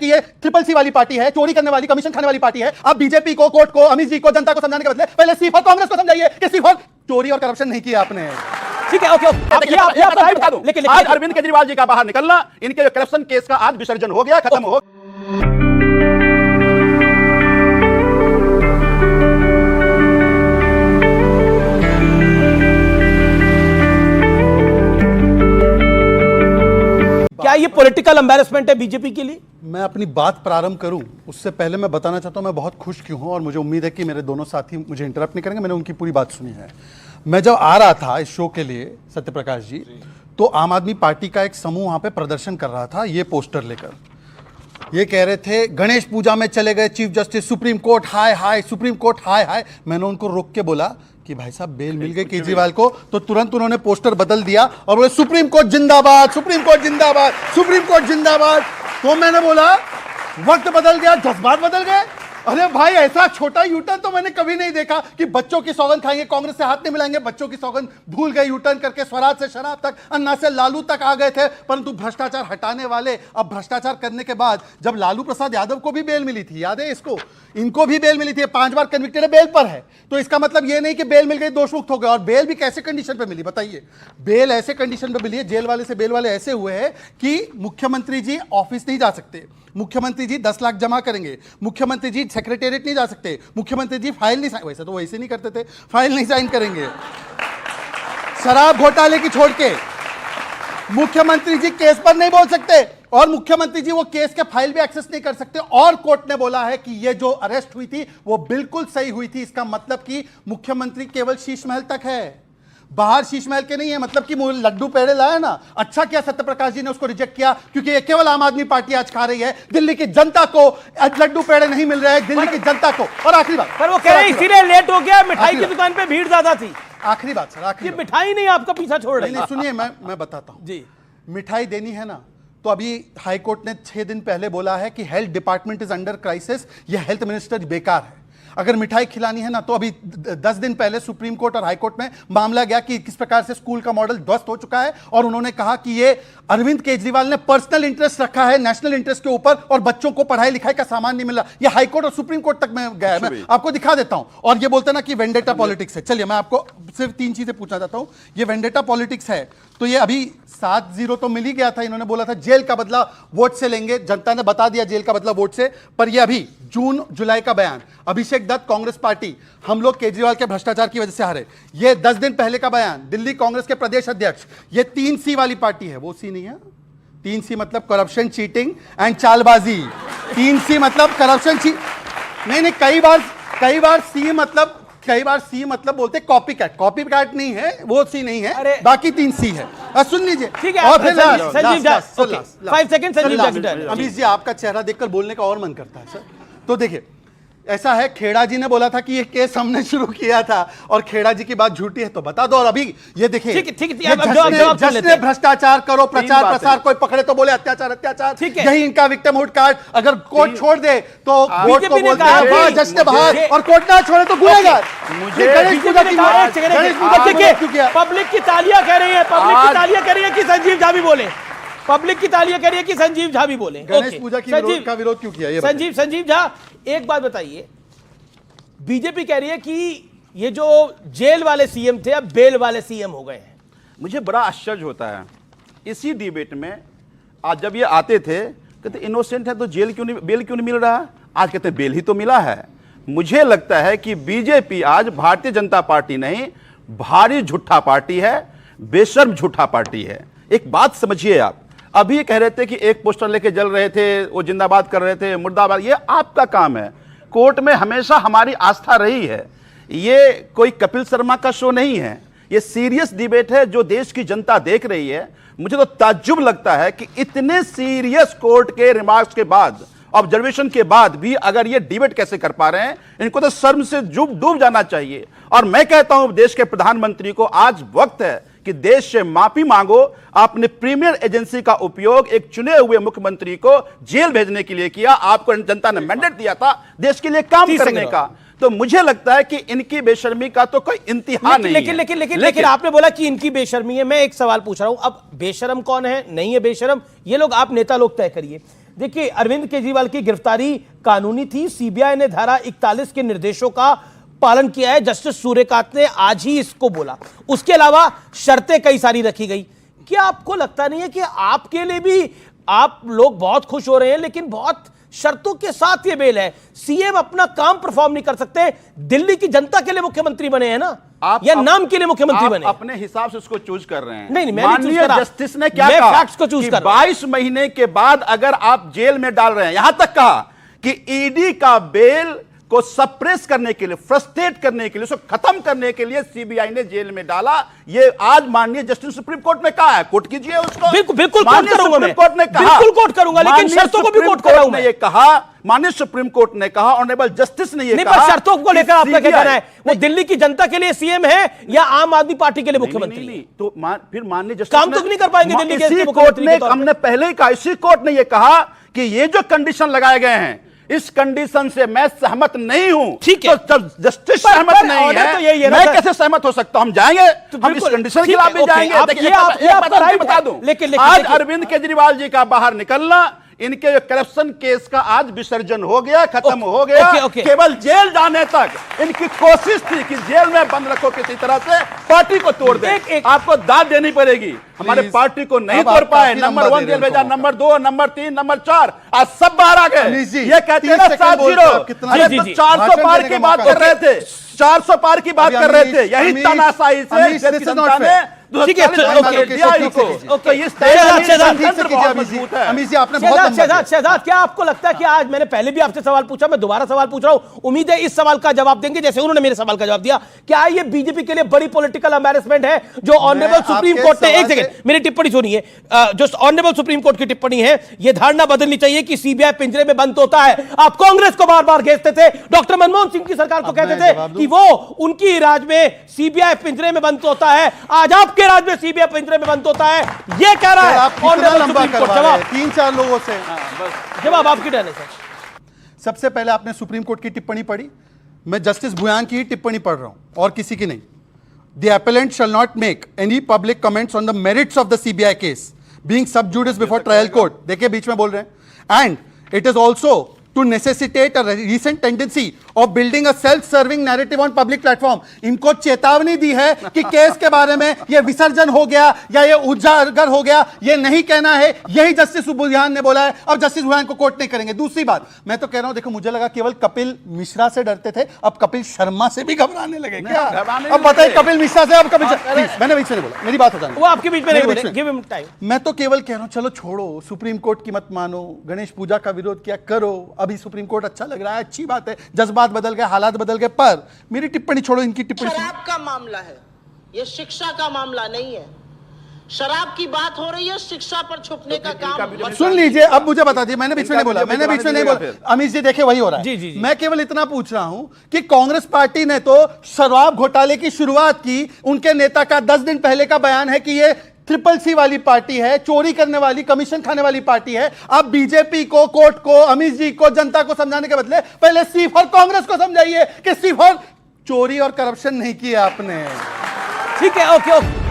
कि ये CCC वाली पार्टी है, चोरी करने वाली, कमीशन खाने वाली पार्टी है। आप बीजेपी को, कोर्ट को, अमित जी को, जनता को समझाने के बदले पहले सिर्फ कांग्रेस को समझाइए कि सिर्फ चोरी और करप्शन नहीं किया आपने। ठीक है, ओके लेकिन आज अरविंद केजरीवाल जी का बाहर निकलना, इनके करप्शन केस का आज विसर्जन हो गया, खत्म हो। क्या ये पॉलिटिकल एम्बैरेसमेंट है बीजेपी के लिए? मैं अपनी बात प्रारंभ करूं उससे पहले मैं बताना चाहता हूं मैं बहुत खुश क्यों हूं और मुझे उम्मीद है कि मेरे दोनों साथी मुझे इंटरप्ट नहीं करेंगे। मैंने उनकी पूरी बात सुनी है। मैं जब आ रहा था इस शो के लिए सत्यप्रकाश जी, तो आम आदमी पार्टी का एक समूह वहां पे प्रदर्शन कर रहा था, ये पोस्टर लेकर। ये कह रहे थे गणेश पूजा में चले गए चीफ जस्टिस, सुप्रीम कोर्ट हाय हाय, सुप्रीम कोर्ट हाय हाय। मैंने उनको रोक के बोला कि भाई साहब बेल मिल गई केजरीवाल को, तो तुरंत उन्होंने पोस्टर बदल दिया और बोले सुप्रीम कोर्ट जिंदाबाद, सुप्रीम कोर्ट जिंदाबाद, सुप्रीम कोर्ट जिंदाबाद। तो मैंने बोला वक्त बदल गया, जज्बात बदल गए। अरे भाई ऐसा छोटा यूटर्न तो मैंने कभी नहीं देखा कि बच्चों की सौगंध खाएंगे, कांग्रेस से हाथ नहीं मिलाएंगे, बच्चों की सौगंध भूल गए, यूटर्न करके स्वराज से शराब तक, अन्ना से लालू तक आ गए थे। परंतु भ्रष्टाचार हटाने वाले अब भ्रष्टाचार करने के बाद जब लालू प्रसाद यादव को भी बेल मिली थी, याद है इसको, इनको भी बेल मिली थी, 5 बार कन्विक्टेड है, बेल पर है। तो इसका मतलब ये नहीं कि बेल मिल गई दोष मुक्त हो गए। और बेल भी कैसे कंडीशन पे मिली बताइए? बेल ऐसे कंडीशन पे मिली है, जेल वाले से बेल वाले ऐसे हुए हैं कि मुख्यमंत्री जी ऑफिस नहीं जा सकते, मुख्यमंत्री जी 10 लाख जमा करेंगे, मुख्यमंत्री जी सेक्रेटेरिएट नहीं जा सकते, मुख्यमंत्री जी फाइल नहीं, वैसे तो वैसे नहीं करते थे, फाइल नहीं साइन करेंगे, शराब घोटाले की छोड़ के मुख्यमंत्री जी केस पर नहीं बोल सकते, और मुख्यमंत्री जी वो केस के फाइल भी एक्सेस नहीं कर सकते। और कोर्ट ने बोला है कि ये जो अरेस्ट हुई थी वो बिल्कुल सही हुई थी। इसका मतलब कि मुख्यमंत्री केवल शीश महल तक है, बाहर शीश महल के नहीं है। मतलब कि लड्डू पेड़े लाया ना, अच्छा किया सत्यप्रकाश जी ने उसको रिजेक्ट किया, क्योंकि ये केवल आम आदमी पार्टी आज खा रही है। दिल्ली की जनता को आज लड्डू पेड़े नहीं मिल रहे हैं, दिल्ली की जनता को। और आखिरी बात, पर वो कह रहे इसीलिए लेट हो गया, मिठाई की दुकान पे भीड़ ज्यादा थी। आखिरी बात सर, आखिरी मिठाई नहीं आपका पीछा छोड़ रही। नहीं सुनिए, मैं बताता हूं जी। मिठाई देनी है ना, तो अभी हाईकोर्ट ने 6 दिन पहले बोला है कि health department is under crisis, ये हेल्थ मिनिस्टर बेकार है। अगर मिठाई खिलानी है ना, तो अभी 10 दिन पहले सुप्रीम कोर्ट और हाई कोर्ट में मामला गया कि किस प्रकार से स्कूल का मॉडल ध्वस्त हो चुका है, और उन्होंने कहा कि ये अरविंद केजरीवाल ने पर्सनल इंटरेस्ट रखा है नेशनल इंटरेस्ट के ऊपर, और बच्चों को पढ़ाई लिखाई का सामान नहीं मिल रहा। ये हाई कोर्ट और सुप्रीम कोर्ट तक में गया है, मैं आपको दिखा देता हूं। और ये बोलते ना कि वेंडेटा पॉलिटिक्स है। चलिए मैं आपको सिर्फ 3 चीजें पूछना चाहता हूं। ये वेंडेटा पॉलिटिक्स है तो ये अभी 7-0 तो मिल ही गया था, इन्होंने बोला था जेल का बदला वोट से लेंगे, जनता ने बता दिया जेल का बदला वोट से। पर ये अभी जून जुलाई का बयान, अभिषेक दत्त कांग्रेस पार्टी, हम लोग केजरीवाल के भ्रष्टाचार की वजह से हारे, ये 10 दिन पहले का बयान, दिल्ली कांग्रेस के प्रदेश अध्यक्ष, ये 3C वाली पार्टी है, वो सी नहीं है, 3C मतलब करप्शन, चीटिंग एंड चालबाजी। 3C मतलब करप्शन, नहीं कई बार सी मतलब बोलते कॉपी कैट नहीं है, वो सी नहीं है, बाकी 3C है। सुन लीजिए, ठीक है। और फिर संजीव झा 5 सेकंड, संजीव झा। अमीश जी आपका चेहरा देखकर बोलने का और मन करता है सर। तो देखिए ऐसा है, खेड़ा जी ने बोला था कि ये केस हमने शुरू किया था, और खेड़ा जी की बात झूठी है तो बता दो। और अभी ये देखिए, जश्न भ्रष्टाचार करो, प्रचार प्रसार, कोई पकड़े तो बोले अत्याचार अत्याचार, यही इनका विक्टिमहुड कार्ड। अगर कोर्ट छोड़ दे तो वोट को बोलते हैं जश्न बहार, और कोर्ट ना छोड़े तो गुनेगार। पब्लिक की तालियां कह रही है, पब्लिक की तालियां कह रही है कि संजीव झा भी बोले, पब्लिक की तालियां कह रही है कि संजीव झा भी बोले। गणेश पूजा का विरोध क्यों किया? संजीव झा एक बात बताइए, बीजेपी कह रही है कि ये जो जेल वाले सीएम थे अब बेल वाले सीएम हो गए हैं। मुझे बड़ा आश्चर्य होता है इसी डिबेट में, आज जब ये आते थे कहते इनोसेंट है तो जेल क्यों नहीं, बेल क्यों नहीं मिल रहा, आज कहते बेल ही तो मिला है। मुझे लगता है कि बीजेपी आज भारतीय जनता पार्टी नहीं, भारी झूठा पार्टी है, बेशर्म झूठा पार्टी है। एक बात समझिए आप, अभी कह रहे थे कि एक पोस्टर लेके जल रहे थे, वो जिंदाबाद कर रहे थे, मुर्दाबाद, ये आपका काम है। कोर्ट में हमेशा हमारी आस्था रही है, ये कोई कपिल शर्मा का शो नहीं है, ये सीरियस डिबेट है जो देश की जनता देख रही है। मुझे तो ताज्जुब लगता है कि इतने सीरियस कोर्ट के रिमार्क्स के बाद, ऑब्जर्वेशन के बाद भी अगर ये डिबेट कैसे कर पा रहे हैं, इनको तो शर्म से डूब जाना चाहिए। और मैं कहता हूं देश के प्रधानमंत्री को आज वक्त है कि देश से माफी मांगो। आपने प्रीमियर एजेंसी का उपयोग एक चुने हुए मुख्यमंत्री को जेल भेजने के लिए किया, आपको जनता ने मैंडेट दिया था देश के लिए काम करने का। तो मुझे लगता है कि इनकी बेशर्मी का तो कोई इंतहा नहीं है। लेकिन आपने बोला कि इनकी बेशर्मी है। मैं एक सवाल पूछ रहा हूं, अब बेशर्म कौन है, नहीं है बेशर्म, ये लोग आप नेता लोग तय करिए। देखिए, अरविंद केजरीवाल की गिरफ्तारी कानूनी थी। सीबीआई ने धारा 41 के निर्देशों का पालन किया है। जस्टिस सूर्यकांत ने आज ही इसको बोला। उसके अलावा शर्तें कई सारी रखी गई। क्या आपको लगता नहीं है कि आपके लिए भी, आप लोग बहुत खुश हो रहे हैं लेकिन बहुत शर्तों के साथ ये बेल है? सीएम अपना काम परफॉर्म नहीं कर सकते। दिल्ली की जनता के लिए मुख्यमंत्री बने हैं ना, या नाम के लिए मुख्यमंत्री बने? अपने हिसाब से उसको चूज कर रहे हैं। नहीं, मैं माननीय जस्टिस ने क्या मैं कहा? फैक्ट्स को चूज कर 22 महीने के बाद अगर आप जेल में डाल रहे हैं, यहां तक कहा कि ईडी का बेल को सप्रेस करने के लिए, फ्रस्ट्रेट करने के लिए, उसको खत्म करने के लिए सीबीआई ने जेल में डाला। ये आज माननीय जस्टिस सुप्रीम कोर्ट ने कहा है, कोर्ट कीजिए उसको। बिल्कुल कोर्ट माननीय करूंगा मैं, सुप्रीम कोर्ट ने कहा, बिल्कुल कोर्ट करूंगा, लेकिन शर्तों को भी कोर्ट कर रहा हूं मैं। ये कहा, माननीय सुप्रीम कोर्ट ने कहा, ऑनरेबल जस्टिस ने ये नहीं, कहा। पर शर्तों को लेकर आपका क्या CBI कहना है? वो दिल्ली की जनता के लिए सीएम है या आम आदमी पार्टी के लिए मुख्यमंत्री? नहीं, तो फिर माननीय जस्टिस काम तो नहीं कर पाएंगे दिल्ली के इसी कोर्ट मुख्यमंत्री ने, के तौर पे। हमने पहले ही कहा, इसी कोर्ट ने ये कहा कि ये जो कंडीशन लगाए गए हैं, इस कंडीशन से मैं सहमत नहीं हूं। ठीक है। तो जब जस्टिस पर सहमत नहीं ऑर्डर तो यही है, है ना मैं सर। कैसे सहमत हो सकता हूं? हम जाएंगे, हम इस कंडीशन के खिलाफ भी जाएंगे। देखिए, एक बात आपको बता दूं, आज अरविंद केजरीवाल जी का बाहर निकलना, इनके जो करप्शन केस का आज विसर्जन हो गया, खत्म हो गया। केवल जेल जाने तक इनकी कोशिश थी कि जेल में बंद रखो, किसी तरह से पार्टी को तोड़ दे। आपको दाद देनी पड़ेगी। हमारे पार्टी को नहीं तोड़ पाए। नंबर 1 जेल भेजा, नंबर 2, नंबर 3, नंबर 4, आज सब बाहर आ गए। ये कहते हैं ना 7-0, अरे तो 400 पार की बात कर रहे थे, 400 पार की बात कर रहे थे। यही तानाशाही से जनता ने ठीक है, शहजाद, क्या आपको लगता है कि आज, मैंने पहले भी आपसे सवाल पूछा, मैं दोबारा सवाल पूछ रहा हूं, उम्मीद है इस सवाल का जवाब देंगे जैसे उन्होंने मेरे सवाल का जवाब दिया। क्या ये बीजेपी के लिए बड़ी पॉलिटिकल एम्बैरेसमेंट है जो ऑनरेबल सुप्रीम कोर्ट ने, एक सेकंड मेरी टिप्पणी सुनिए, जो ऑनरेबल सुप्रीम कोर्ट की टिप्पणी है, ये धारणा बदलनी चाहिए कि सीबीआई पिंजरे में बंद होता है। आप कांग्रेस को बार बार घेरते थे, डॉक्टर मनमोहन सिंह की सरकार को कहते थे कि वो उनकी राज में सीबीआई पिंजरे में बंद होता है, आज आपके राज में सीबीआई पिंजरे में बंद होता है, ये कह रहा है ऑनरेबल सुप्रीम कोर्ट। जवाब 3-4 लोगों से जवाब आपकी टर्न है सर। सबसे पहले आपने सुप्रीम कोर्ट की टिप्पणी पढ़ी, मैं जस्टिस भुयान की ही टिप्पणी पढ़ रहा हूं और किसी की नहीं। The appellant shall not make any public comments on the merits of the CBI case being sub judice before trial court. देखिए बीच में बोल रहे हैं, and it is also to necessitate a recent tendency of building a self-serving narrative on public platform. इनको चेतावनी दी है कि case के बारे में ये विसर्जन हो गया या ये उजागर हो गया, ये नहीं कहना है। यही जस्टिस भुयान ने बोला है। अब जस्टिस भुयान को कोर्ट नहीं करेंगे। दूसरी बात मैं तो कह रहा हूं, देखो मुझे लगा केवल कपिल मिश्रा से डरते थे, अब कपिल शर्मा से भी घबराने लगे क्या? अब बताइए, कपिल मिश्रा से अब कपिल, मैंने बीच में नहीं बोला, मेरी बात हो जाए, वो आपके बीच में नहीं बोले, गिव हिम टाइम। मैं तो केवल कह रहा हूं, चलो छोड़ो, सुप्रीम कोर्ट की मत मानो, गणेश पूजा का विरोध किया करो, अभी सुप्रीम कोर्ट अच्छा लग रहा है, अच्छी बात है, जज्बात बदल गए, हालात बदल गए, पर मेरी टिप्पणी छोड़ो, इनकी टिप्पणी। शराब का मामला है, ये शिक्षा का मामला नहीं है। शराब की बात हो रही है, शिक्षा पर छुपने का काम। सुन लीजिए, अब मुझे बता दिए, मैंने बीच में नहीं बोला, मैंने बीच में नहीं बोला। अमित जी देखिए वही हो रहा है। जी, जी, जी। मैं केवल इतना पूछ रहा हूं कि कांग्रेस पार्टी ने तो शराब घोटाले की शुरुआत की, उनके नेता का 10 दिन पहले का बयान है कि ये CCC वाली पार्टी है, चोरी करने वाली, कमीशन खाने वाली पार्टी है। अब बीजेपी को, कोर्ट को, अमित जी को, जनता को समझाने के बदले पहले सिर्फ और कांग्रेस को समझाइए कि सिर्फ और चोरी और करप्शन नहीं किया आपने। ठीक है, ओके।